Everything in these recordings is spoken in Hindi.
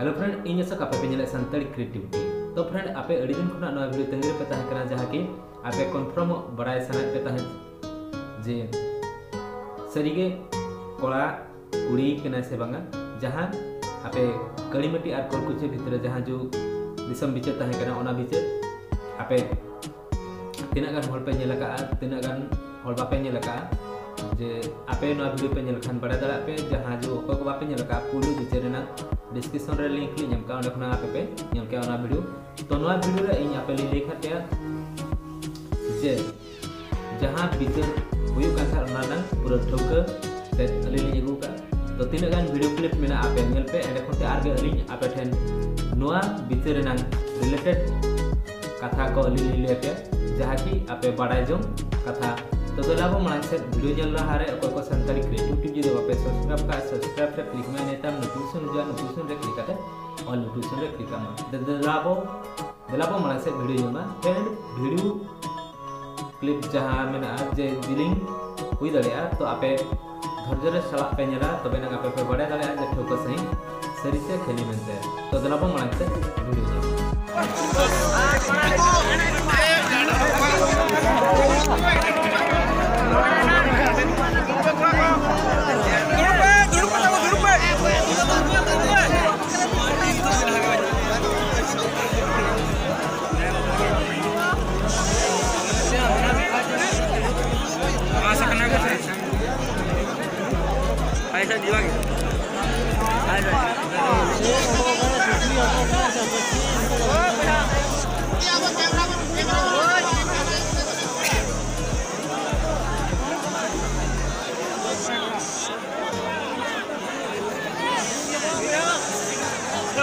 हेलो फ्रेंड इन आशा पे पे सानताड़ी क्रिएटिविटी तो फ्रेंड आपे अड़ी दिन खुना नवा वीडियो तंगे पे तहे कना जहां कि आपे कन्फर्म बड़ाय सना पे तहे जे सरीगे कोड़ा कुड़ी कना से बांगा जहां आपे कड़ीमटी और कोलकुचे भीतर जहां जो दिसम बिचे तहे कना ओना बिचे आपे तिना गान होल पे नेलका तिना गान होल बापे नेलका जे आपे नवा वीडियो पे नेल खान बड़ा दड़ा पे जहां जो को बापे नेलका पुलु बिचे रेना डिस्क्रिप्शन रे link Lee ñam ka onde khona app pe ñam ka ona video to noa video re ᱤᱧ app li lekha te je jahan biche huyu kan thar ona nang pura thauka te ali li agu ka to tina gan video clip mena app ñel pe ende khonte arge ali app then noa biche re nang related katha ko ali li leke jaha ki app badai jong katha तो दलाबो मांग से वीडियो जल रहा है कोई को संतारी क्रिएटिविटी जो वापस सब्सक्राइब पे क्लिक में नेता नोटिफिकेशन रे क्लिक करते और नोटिफिकेशन रे क्लिक करना दलाबो मांग से वीडियो जमा फ्रेंड वीडियो क्लिप जहां में आज जे दिलिंग हुई दड़िया तो आपे धैर्य रे सला पे नेला तबे ना आपे बड़ा दड़िया जे ठोक सही सरी से खेली मनते तो दलाबो मांग से वीडियो ऐसा जीवा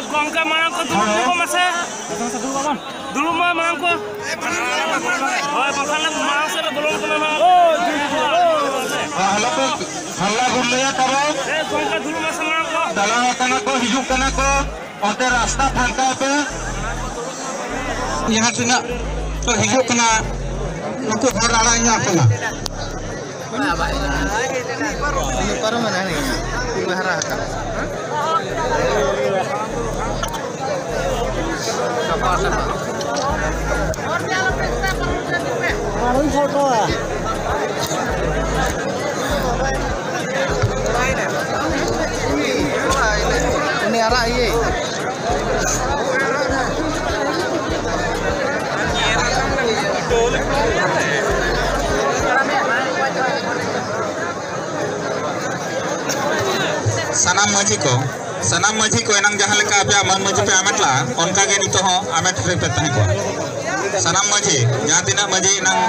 Gongka marang ko dulu masa dulu mah marang ko oh bakal marang sa belum kena marang halla gulya taro gongka dulu masa marang ko dalang kana ko hijuk kana ko onte rasta phanka pe yahan tina to hijuk kana nuku ghar aranya kana ini para mana ni ini hara ka photo है ini arah ini sanam maji ko enang jahan leka apya man maji pe ametla onka ge nito ho amet re pe tahe ko sanam maji jahan tina maji enang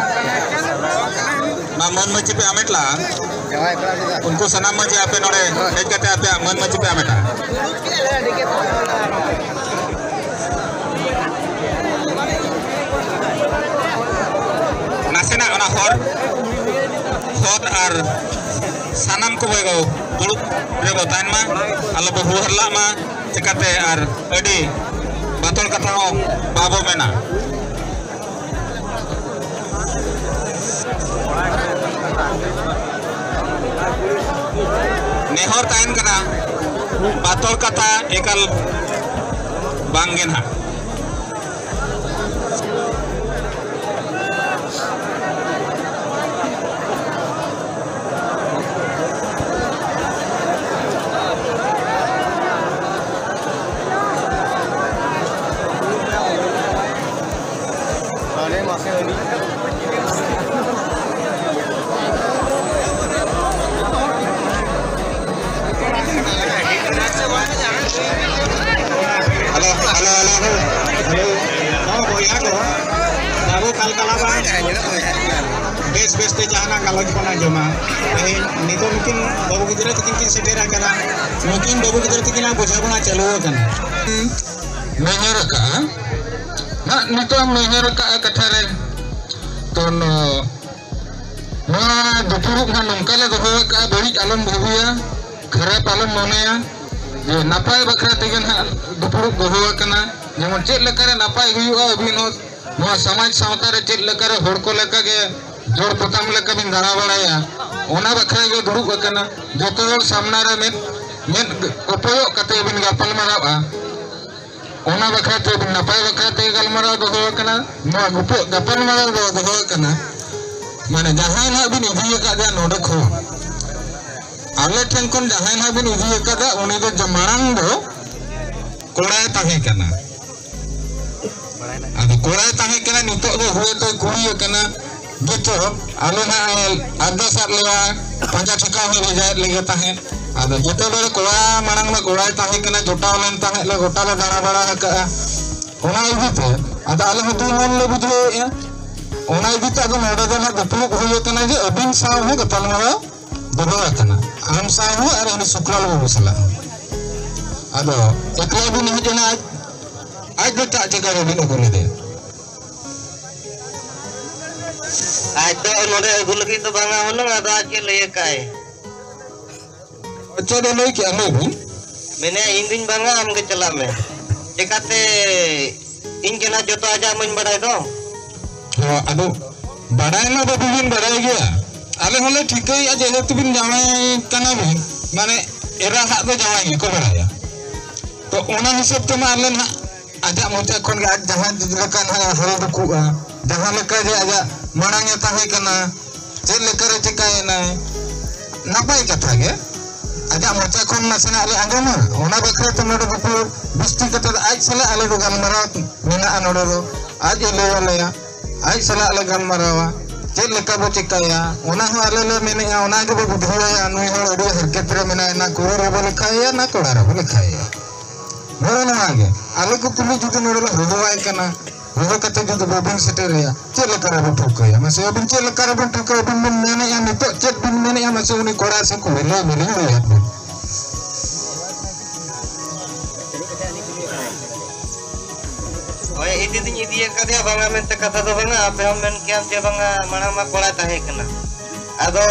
man maji pe ametla unko sanam maji ape nore hej kate apya man maji pe ameta nasena ona hor ar sanam ko bego duluk rego tan ma alo bo harla ma cekate ar edi batol kata ho babo mena nehor tain kana batol kata ekal banggen ha bes te jana kalau kita joma nito mungkin babu kita tikin sedera kana mungkin babu kita tikin apa jabuna calo kan meher ka na nito meher ka kathare tono na dupuruk na nongkala doho ka bari alam bhuya kharap alam monaya je napai bakra tegen dupuruk doho kana jemon chet lekare napai huyuga abhinot noa samaj sawta re chet lekare hor ko leka ge जोड़ पताम लेका बिन दाड़ा बड़ाया ओना बखरा के दुरुक कना जोतो सामना रे में उपयोग कते बिन गापल माराबा ona bakate napai bakate galmarau doho kana no gupu gapan marau doho kana mane jahan ha bin idhi kada node kho ale ten kon jahan ha bin idhi kada uni do jamarang do korai tahe kana ado korai tahe kana nitok do huwe to kuri kana gitu ale na ada sat lewa panca chaka ho bejat lege tahe ado gitu bere kora marang ma korai tahe kana jota len tahe le gota le dana bara ka ona idhi te ada ale hotu mon le bujhe ya ona idhi te ado node do na gaplu hoye kana je abin saw ho gatal mara dodo kana am saw ho are ni sukral bo sala ado ekla bin hajena aj do ta jaga ro bin ogone de आज तो नोडे गुल की तो बांगा होना आधा आज के लिए काय अच्छा दो लोग क्या लोग मैंने इंदिन बांगा हम के चला में जकाते इनके ना जो तो आजा मन बढ़ाए दो हाँ अदो बढ़ाए ना तो बिन बढ़ाए गया आले होले ठीक है आज ये तो बिन जावाई करना भी माने एरा हाथ तो जावाई को बढ़ाया तो उन्हें हिसाब तो मार लेना आजा मुझे कौन के आज जहाँ जिलका ना हर तो कुआ जहाँ लेकर जे आजा मनांगे ताहे करना चेल लेकर चिकाए ना नापाई कथा के आजा मुझे कौन ना सेना आले आगे ना उन्हें बकरे तो नोडे बपुर बिस्ती कथा आज सला आले तो गान मरा मिना नोडे रो आज ये ले वाले या आज सला आले गान मरावा चेल लेकर वो चिकाया उन्हें हो आले ले मैंने या उन्हें के वो बुधवाया नुई हो अड़ी हरकत रे मैंने ना कोर रे बोले खाया ना कोड़ा रे बोले खाया नोडे ना आगे आले को पुलिस जुते नोडे लो हुआ करना वो कते जो बाबन सेटर है चेल कर अब ठोक है मसे अब चेल कर अब ठोक अब मन मैंने या नितो चेक बिन मैंने या मसे उनी कोड़ा से को ले मिले है ओए इदी दिन इदी कदे बांगा में त कथा तो बांगा आप हम मन क्या जे बांगा माना मा कोड़ा ताहे कना आदो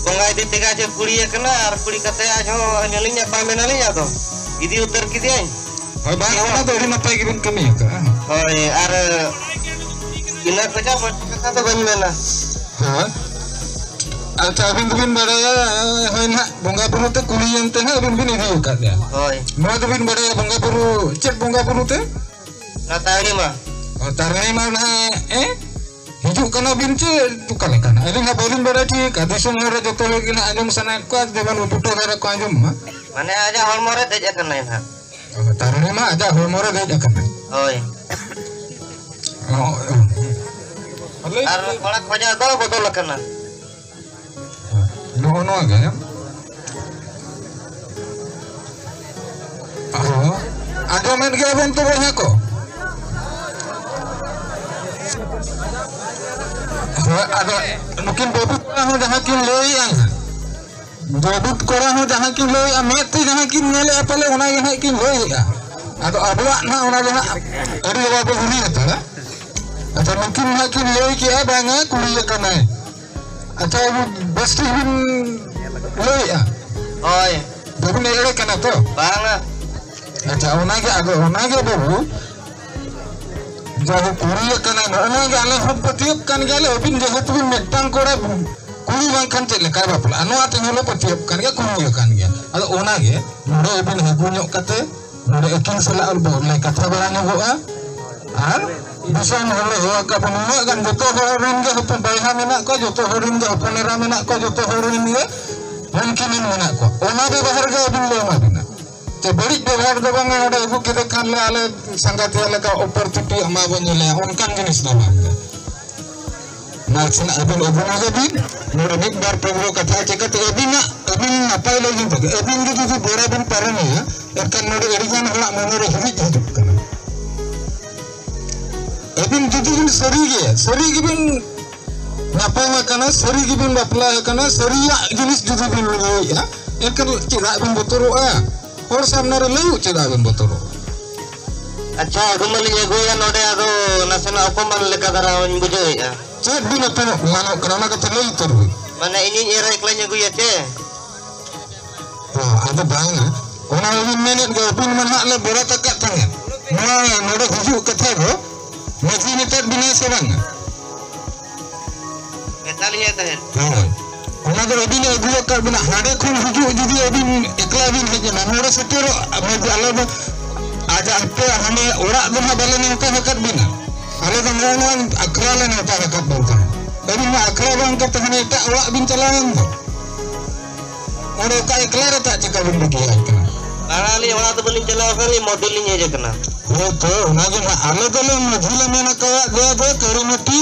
बंगा इदी तेगा जे कुड़ी कना और कुड़ी कते आज हो नलिया पा में नलिया तो इदी उतर की दे होय बा ओना तो री नपाई के बिन कमी का होय और इना कजा कथा तो बन में ना हां अच्छा बिन बड़ाया होय ना बंगा बुरु ते कुड़ी एमते ना बिन इदी का दे होय नो तो बिन बड़ाया बंगा बुरु चेक बंगा बुरु ते ना तारी मा और तारनी मा ना हिजु कना बिन चे तुकले कना अरे ना बोलिन बड़ा ठीक है दिसम रे जतो होगी ना आजम सना को देवन पुटो रे को आजम माने आजा हरमो रे देज करना है तारनी मा आजा हरमो रे देज करना होय और कोड़ा खोजा दो बदल करना नो नो आ गया आजो में गया बन तो बहा को आदो नुकिन बाबू कोड़ा हो जहां किन लई आ बाबू कोड़ा हो जहां किन लई आ मेते जहां किन नेले पले ओना जहां किन लई आ आदो अबला ना ओना जहां अरे बाबू हुनी हतड़ा अच्छा नुकिन ना किन लई के बांगा कुड़ी कना अच्छा वो बस्ती बिन लई आ ओय बाबू ने एड़े कना तो बांगा अच्छा ओना के बाबू जब कुड़ी कना ओना के आले सब पतियप कन गेले अबिन जेहत बिन मेटांग कोड़ा कुड़ी बांखान चले का बापला अनवा ते होलो पतियप कन गे कुड़ी कन गे अद ओना गे नोडे अबिन हगुन्यो कते नोडे एकिन सला अल बोले कथा बड़ा नगोआ आर बिसम होले हो का बनुआ गन जतो होरिन गे हपन बायहा मेना को जतो होरिन गे हपनेरा मेना को जतो होरिन गे उनकिन मेना को ओना बे बाहर गे अबिन ले मादिना ते बड़ी व्यवहार दो बांगा ओडे अगु के खान ले आले संगाती आले का ऊपर चुटी अमा बनिले उनकान जिनिस ना मांगे नाचन अबिन अबुना बिन नोडे बिग बार प्रोग्राम कथा चेकते अबिन नापाय लगिन तो अबिन जो बड़ा बिन पारने एकन नोडे एडिगन हला मनरे हिज हिजुक कना अबिन जुजुन सरी गे बिन नापाय मा कना सरी गे बिन बापला कना सरिया जिनिस जुजु बिन लइया एकन चिरा बिन बतरोआ और सामने रे लई चेदा बिन बतरो अच्छा गुमल ये गोया नोडे आदो नसना अपमान लेका दरा बुझेया चेक बिन अपन मानो करना का लई तरु माने इनी एरा एकला गुया चे हां आदो बांगा ओना बिन मेने गे बिन मन हाले बरा तक तंगे ना नोडे हुजु कथे गो मजी नितर बिना से बांगा बेतालिया तहे हां ओना दो अबिन अगुआ कर बिना हाडे खुन हुजु जुदी अबिन एकला बिन हेजना नोडे सटेरो अब आले aja apa hanya orang tu nak balik ni dekat bina. Ada tu orang akral ni dekat bangka. Tapi mak akral bangka tu hanya tak orang bin jalan tu. Orang kaya kelar tak cakap bin begitu kan. Arali orang tu beli jalan kali modelnya aja kena. Oh tu, naga alog-alog majula mana kawat dia kerumati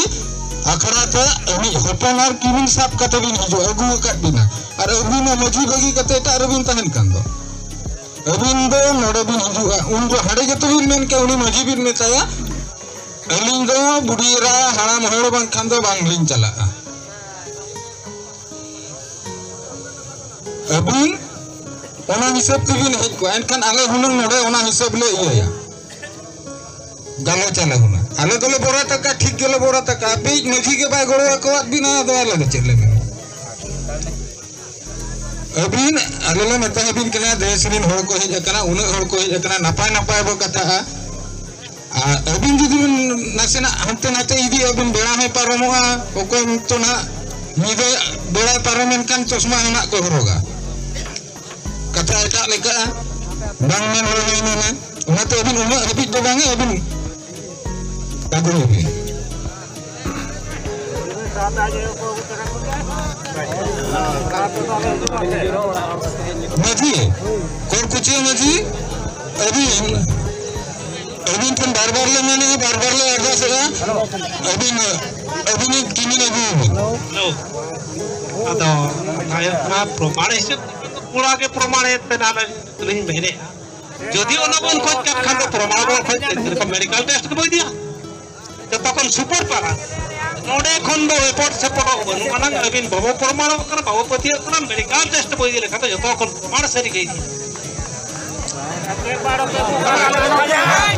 akhirnya ini hotelar kimin sab kata bin hijau agu kat bina. Ada bin maju bagi kata tak ada bin tahan kan tu. Bin do nada bin hijau. Undu hari jatuh bin men ke uni maju bin metaya. Eling do budira haram horo bang kando bang lin cala. Bin ona hisab tu bin hijau. Kan alai hunung nada ona hisab le iya ya. Galau cala guna. Alai tu le borat tak ठीक के ले बोरा तक अभी मजी के बाय गोड़े को भी ना दो अलग चले में अभी अलग ले मत अभी के ना देशरीन होड़ को है जकना उन्हें होड़ को है जकना नपाय वो कथा है अभी जो नसेना हमते नाते इधी अभी बेड़ा में पारोमुआ ओको तो ना निदे बेड़ा पारोमेन kan चश्मा ना को होगा कथा एटा लेका bang men होड़ में ना उन्हें तो अभी उन्हें अभी तो बांगे अभी bagus ni. Maji, kor kucing maji, abin kan barbar le ada sega, abin kini lagi. Atau saya proman itu pula ke proman itu penala tulis begini. Jadi orang pun kau kan proman pun kau medical test ke dia. Jatuhkan super parah. Node kondo report sepuluh orang mana abin bawa permana kerana bawa peti kerana medical test boleh dia kata jatuhkan permana seri gini.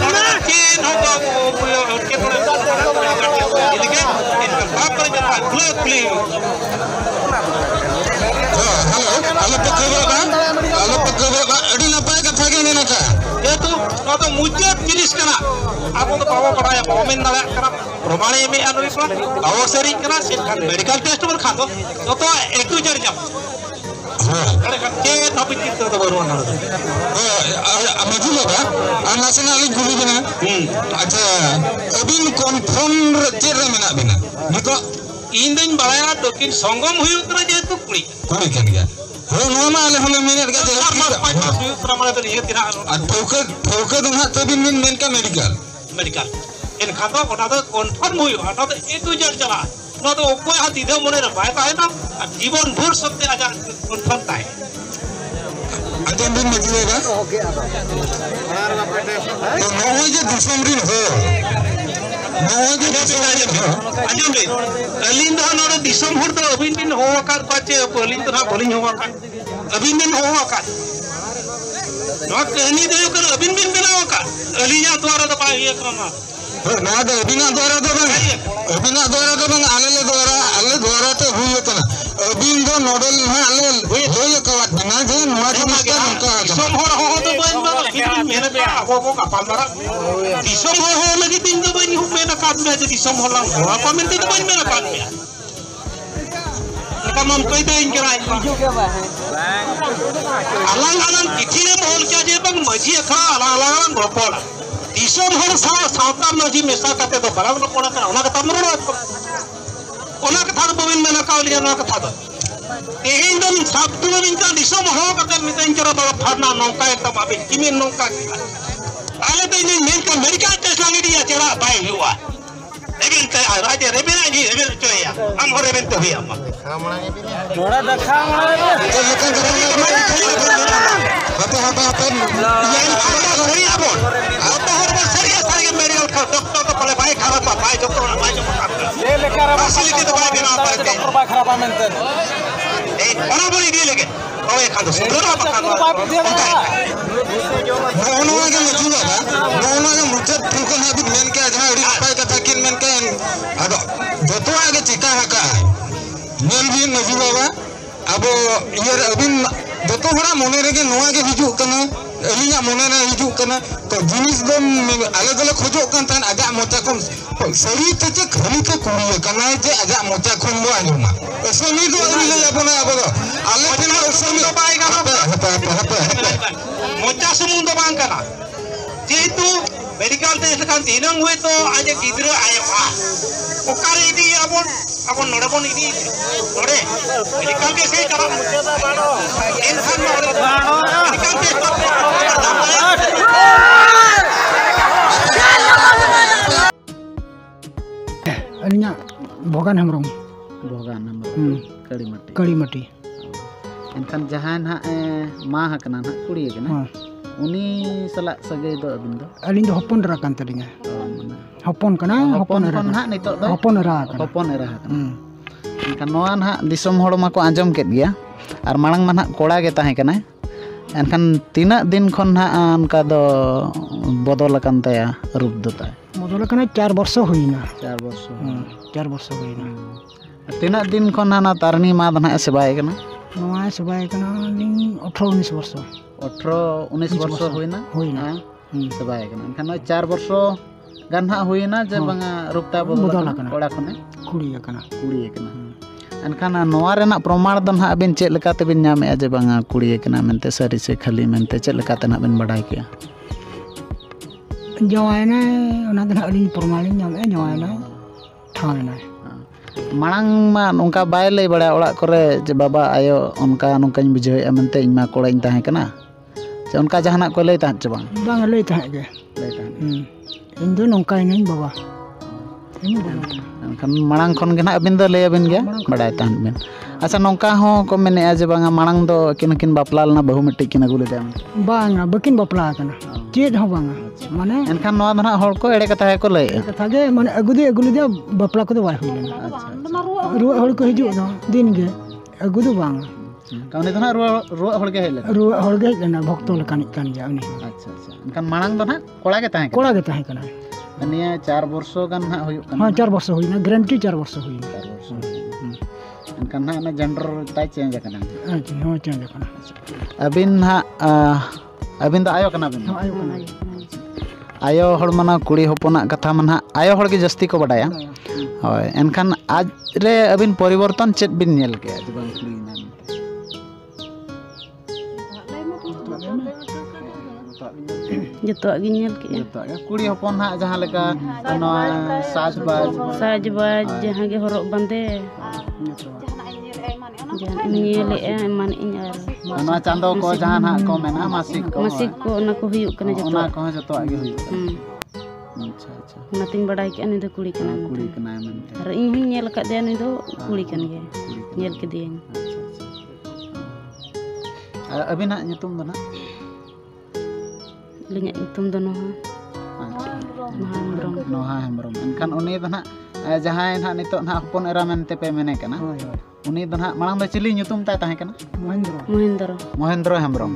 Mungkin hoga punya kita ini kan apa yang blue blue. Halo pekerja, adi napa yang kata gini nak? Itu kata mujud jenis kena. Aku tu bawa peraya bawa mendadak kena. Permana ini anu itu, bawa seri kena sih kan medical test berkantor. Itu itu jadi jam. Ada kan kita tapi kita tu baru orang tu. Maju apa? Anak senali guru bina. Aja, abin confirm cerita mana bina? Maka Indian balaya dokin songgom huyut raja itu kuri. Kuri kan dia. Oh, nama le hame minit ka je. Apa huyut ramai tu ni tidak. Thauka dungha tabin men ka medical. In kantor kau ada confirm huyut, ada itu jalan. Nada okoi hati dia mana nak bayar tahu na. Jiban bur sabte aja confirm tahu. Ada bin maju ba? Okay ada. Mau je dusomrin ho. Mau je dusomrin ho. Aja le. Alin dah nada disam hur tu abin bin hawa kan pace alin tu na boleh hawa kan. Abin bin hawa kan. Nak ini dia kan abin bin hawa kan. Alinya tu ada apa ia kerana. Nah, ada abina dwara tu bang, ale dwara tu huyu kana. Abin do nodal ale huyu kawat bina je nuaji mista nungka. Disam ho tu bang, bin mena be aku kapan marah. Disam ho lagi bin tu bang hu mena kat me je disam ho lang. Apa minta tu bang mena kat me. Kita mampai tu ingkerai. Alang kecil mohon saja bang maji kah alang berpol. Disam hor sautan maji mesra kata tu barang tu orang kena orang kata merut. Orang kata tu bawin mana kau lihat orang kata tu. Ini dan sabtu minta disam hor kata minta ingkara bawa pernah nongka itu babi kimin nongka. Ada tu ini minta medical test lagi dia cara baik luar. Rebel tu raja rebel ni rebel tu ya. Am hor rebel tu ya. Jodoh dah kang lah. Apa. Yang ada hari apa? Apa orang serius lagi medical doktor tu boleh baik khabar apa? Baik doktor baik doktor. Dia lekar apa? Fasiliti tu baik apa? Doktor baik khabar apa menten? Orang boleh dia lagi. Oh ya kan tu. Sudah apa kan? Mohon aja maju ba. Mohon aja muncul bukan habis men ke aja hari apa kata kin men kan. Ado, joto aja cita haka. Mel bin maju ba. Abo iyer abin joto hara mone rege noa ge hiju kana. Elinya mone na hiju kana. To jinis dom alag-alag khojok kan tan agak mocha kom. Sari tu je khali ke kuri kana je agak mocha kom lo anjuma. Esmi do ani le apona abo. Ale pina esmi baik apa? apa. Mocha semua tu bang kana. जेहेतु मेडिकल टेस्ट लेखान दिनम हुए तो आज गिद्रा आया ओकारे इदी अपन नोड़े बन इदी नोड़े मेडिकल के से चला इनखान मेडिकल टेस्ट अलिया भोगान हेम्ब्रम कड़ी मटी एनखान जहां ना मा हकना ना कुड़ी हकना उनी सला सगे दो अबिन दो अलिन दो हपन रा कान तलिया हपन कना हपन रा ना नितो दो हपन रा एनखान नोआ ना दिसम होड़ मा को आंजम केद गया आर मांग मा ना कोड़ा गे ताहे कना एनखान तीना दिन खन ना उनका दो बदल अकन तया रूप दो ताय बदल कना 4 वर्ष होइना 4 वर्ष 4 वर्ष होइना तीना दिन खन ना तारनी मा दना सेबाय कना नोआ सेबाय कना 18 19 वर्ष 18 19 वर्ष होइना सेबाय कना एनखान 4 वर्ष गान हा होइना जे बंगा रूपता बदल अकना कोड़ा खने कुड़ी अकना एनखान नोआ रेना प्रमाण दन हा बिन चेक लेका ते बिन नामे जे बंगा कुड़ी अकना मेनते सरी से खाली मेनते चेक लेका ते ना बिन बडाय किया जवायना ओना दन अलिन प्रमाण नामे जवायना थाना मांग मा नोंका बाय लay बड़ा ओड़ा करे जे बाबा आयो उनका नोंकाñ बुझाव एमनते इन मा कोड़ाñ ताहे कना जे उनका जहाना को लay ताहे च बांग लay ताहे गे इन दो नोंका इनन बाबा एनखान मांग खन गे ना अबिन दो लay अबिन गया बडाय ताहन बिन अच्छा नोंका हो को मेने जे बांगा मांग दो किन बापला लना बहु मिट्टी किन अगु लेदा बांगा बकिन बापला कना चेद हो बांगा माने एनखान नोआ दना होड़ को एड़े कथा को लay कथा गे माने अगु दे बापला को दो बाय होइना रुआ होड़ को हिजु दो दिन गे अगु दो बांगा काउनी दना रुआ होड़ गे हेले रुआ होड़ गे ना भक्तो लकानी कान गया उनी अच्छा एनखान मांग दो ना कोड़ा गे ताहे कना निया 4 वर्ष गान ना होय कना 4 वर्ष होइना गारंटी 4 वर्ष होइना एनखान ना जेंडर ताई चेंज कना अच्छा हो चेंज कना अबिन ना अबिन द आयो कना बिन आयो होड़ मना कुड़ी होपना कथा मना आयो होड़ गे जस्ती को बडाया होय एनखान आज रे अबिन परिवर्तन चेत बिन नेल के जे बांग कुड़ी ना जतो गी नेल के कुड़ी होपन हा जहां लेका नोआ साज बाज जहां गे हरक बंदे नेले एमान इन आर नोआ चांदो को जहां ना को मेना मासिक को ना को हुयु कना जतो ना को जतो आगे हुयु अच्छा नातिन बडाय के नि दो कुड़ी कना मेनते अर इन हुन नेल का दे नि दो कुड़ी कन गे नेल के दियन अबिना nyutum दो ना लिंगा nyutum दो नोहा हेम्ब्रम एनखान उनी दो ना जहां ना नितो ना हपन एरा मेनते पे मेने कना उनी दो ना मांग दो चिली nyutum ता ताहे कना महेंद्र हेम्ब्रम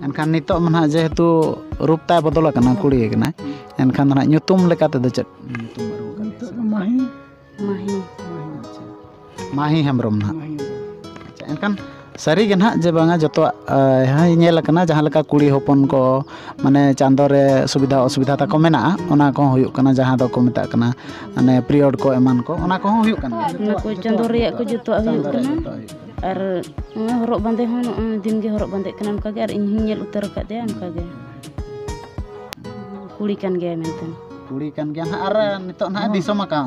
एनखान नितो मना जेहेतु रूप ता बदल कना कुड़ी कना एनखान ना nyutum लेका ते दो चेत माही हेम्ब्रम ना अच्छा एनखान सारी गे ना जे बांगा जतो नेल कना जहां लेका कुड़ी होपन को माने चांदो रे सुविधा असुविधा ता को मेना ओना को हुयु कना जहां दो को मेता कना माने पीरियड को एमान को ओना को हुयु कना ना को चांदो रे को जतो हुयु कना और हरक बांदे हो दिन गे हरक बांदे कना उनका गे और इन नेल उतर का दे उनका गे कुड़ी कान गे मेनतन कुड़ी कान गे ना और नितो ना दिसोम का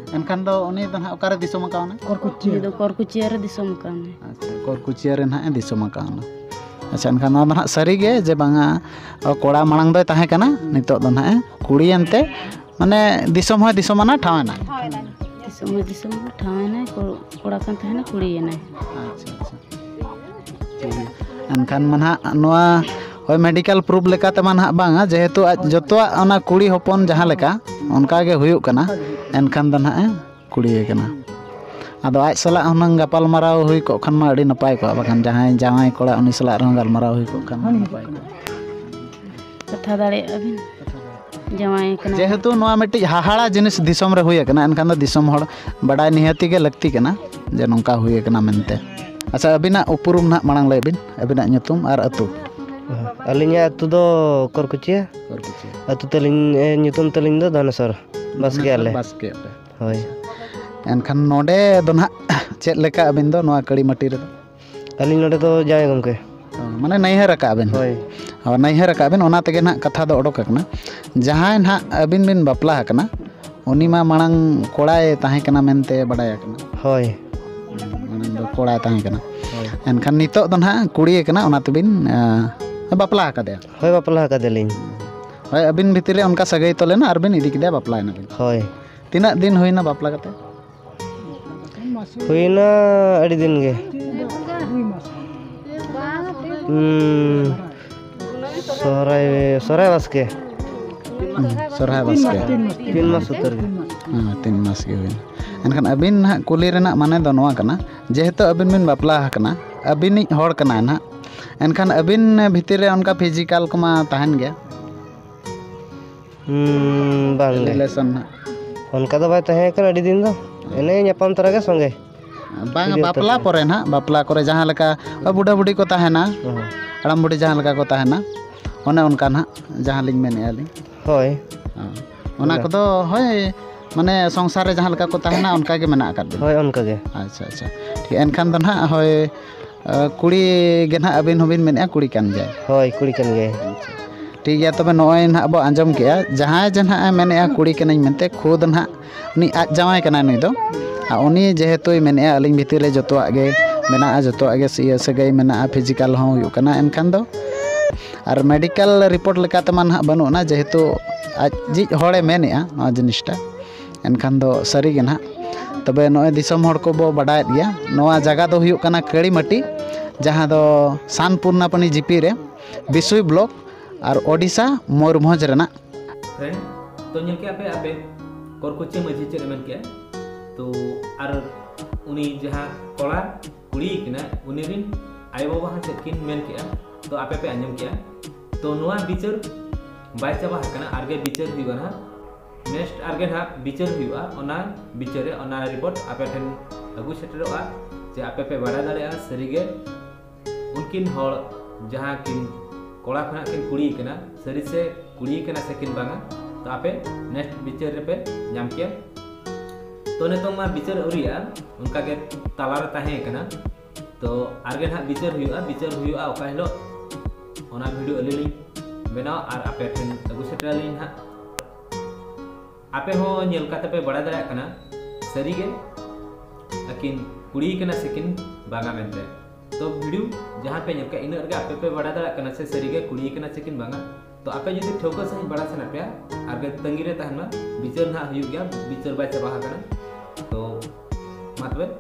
एनखान दो उनी दो ना ओकारे दिसोम का ना कोरकुचिया रे दिसोम का अच्छा कोरकुचिया रे ना दिसोम का ना अच्छा एनखान ना ना सारी गे जे बांगा कोड़ा मांग दो ताहे कना नितो दो ना कुड़ी एनते माने दिसोम हो दिसोम ना ठावना दिसोम ठावना कोड़ा कान ताहे ना कुड़ी ना अच्छा एनखान मना नोआ होय मेडिकल प्रूफ लेका ते मन बांगा जेहेतु जतोआ ओना कुड़ी होपन जहां लेका उनका गे हुयु कना एनखान द ना कुड़ी कना आदो आज सला हुनंग गपाल माराव हुई को खन मा अड़ी नपाय को बखान जहां जावाय कोड़ा उनी सला रह गल माराव हुई को खन नपाय को कथा दाड़े अबिन जावाय कना जेहेतु नोआ मिट्टी हाहाड़ा जिनिस दिसम रे हुई कना एनखान द दिसम हड़ बडाय निहति गे लगती कना जे नोंका हुई कना मेनते अच्छा अबिना उपुरुम ना मांग लय बिन अबिना nyutum आर अतु अलिंगा अतु दो कोरकुचिया अतु तलिंग nyutum तलिंग दो दानसर बास्के होय एनखान नोडे दो ना चेत लेका अबिन दो नोआ कड़ी मटी रे अलिंग नोडे दो जाय गमके माने नैहर अकाबेन होय नैहर अकाबेन ओना तेगे ना कथा दो ओडोक अकना जहां ना अबिन बिन बापला हकना उनी मा मांग कोड़ाय ताहे कना मेनते बडाय अकना होय मांग दो कोड़ाय ताहे कना एनखान नितो दो ना कुड़ी कना ओना तबिन बापला हकदे होय बापला हकदेलिन होय अबिन भितरे उनका सगई तो लेना अरबिन इदी किदे बापला ना बिन होय तीना दिन होइना बापला कते हुईना अड़ी दिन गे सोहराय बास्के सोरहाय बास्के 3 मास उतर गे 3 मास गे हुइन एनखान अबिन ना कुली रेना माने दो नोआ कना जेहेतु अबिन बिन बापला हकना अबिन हड़ कना ना एनखान अबिन भितर रे उनका फिजिकल कमा तहन गया बांग रिलेशन ना उनका दो बाय तहे कर अड़ी दिन दो एने न्यापाम तरा गे संगे बांग बापला परे ना बापला करे जहां लका बुढ़ा बुढ़ी को तहना हड़ाम बुढ़ी जहां लका को तहना ओने उनका ना जहां लिंग मेने आली होय ओना को होय माने संसार रे जहां लका को तहना उनका गे मेना कर होय उनका गे अच्छा अच्छा ठीक एनखान दो ना होय कुड़ी गे ना अबिन होबिन मेने कुड़ी कान जाय होय कुड़ी कान गे ठीक गया तबे नोय ना अब आंजम के जहां जन हा मेने कुड़ी कनाई मेनते खुद ना उनी आज जावाय कना नुई दो उनी जेहेतु मेने अलिंग भितर रे जतोआ गे मेना जतोआ गे सगई मेना फिजिकल हो हुयो कना एनखान दो और मेडिकल रिपोर्ट लेकाते मान हा बनुना जेहेतु आज जी होड़े मेने ना जिनिसटा एनखान दो सरी गे ना तबे नोय दिसम होड़ को बो बडाय गया नोआ जगह दो हुयो कना केड़ीमाटी जहां दो सानपूर्णापनी जीपी रे बिसुई ब्लॉक और ओडिशा मयूरभंज रेना फ्रेंड तो ñel के आपे कोरकुचे मझी चेक मेन के तो आर उनी जहां कोड़ा कुड़ी किना उनी रिन आय बाबा हा चेक किन मेन के तो आपे पे अंजम के तो नोआ बिचर बाय चाबा हकना आरगे बिचर हुइबा ना नेक्स्ट आरगे ना बिचर हुइबा ओना बिचरे ओना रिपोर्ट आपे ठन अगु सेटरोआ जे आपे पे बड़ा दाड़ेआ सरीगे उनकिन होड़ जहां किन कोड़ा खना किन कुड़ी कना सरी से कुड़ी कना से किन बांगा तो आपे नेक्स्ट बिचर रे पे नाम के तो नेतो मा बिचर उरिया उनका के ताला रे ताहे कना तो आगे ना बिचर हुआ ओका हिलो ओना वीडियो अलिली बनाओ और आपे ठन अगु सेटराली ना आपे हो नेल काते पे बड़ा दाड़ा कना सरी गे अकिन कुड़ी कना से किन बांगा मेनते तो वीडियो जहां पे नेल का इन अर्गे आपे पे बड़ा दाड़ा कना से सरी गे कुड़ी कना से किन बांगा तो आपे जदि ठोका सही बड़ा सना पे आगे तंगी रे तहना बिचर ना हुई गया बिचर बाय चबा कना तो मतलब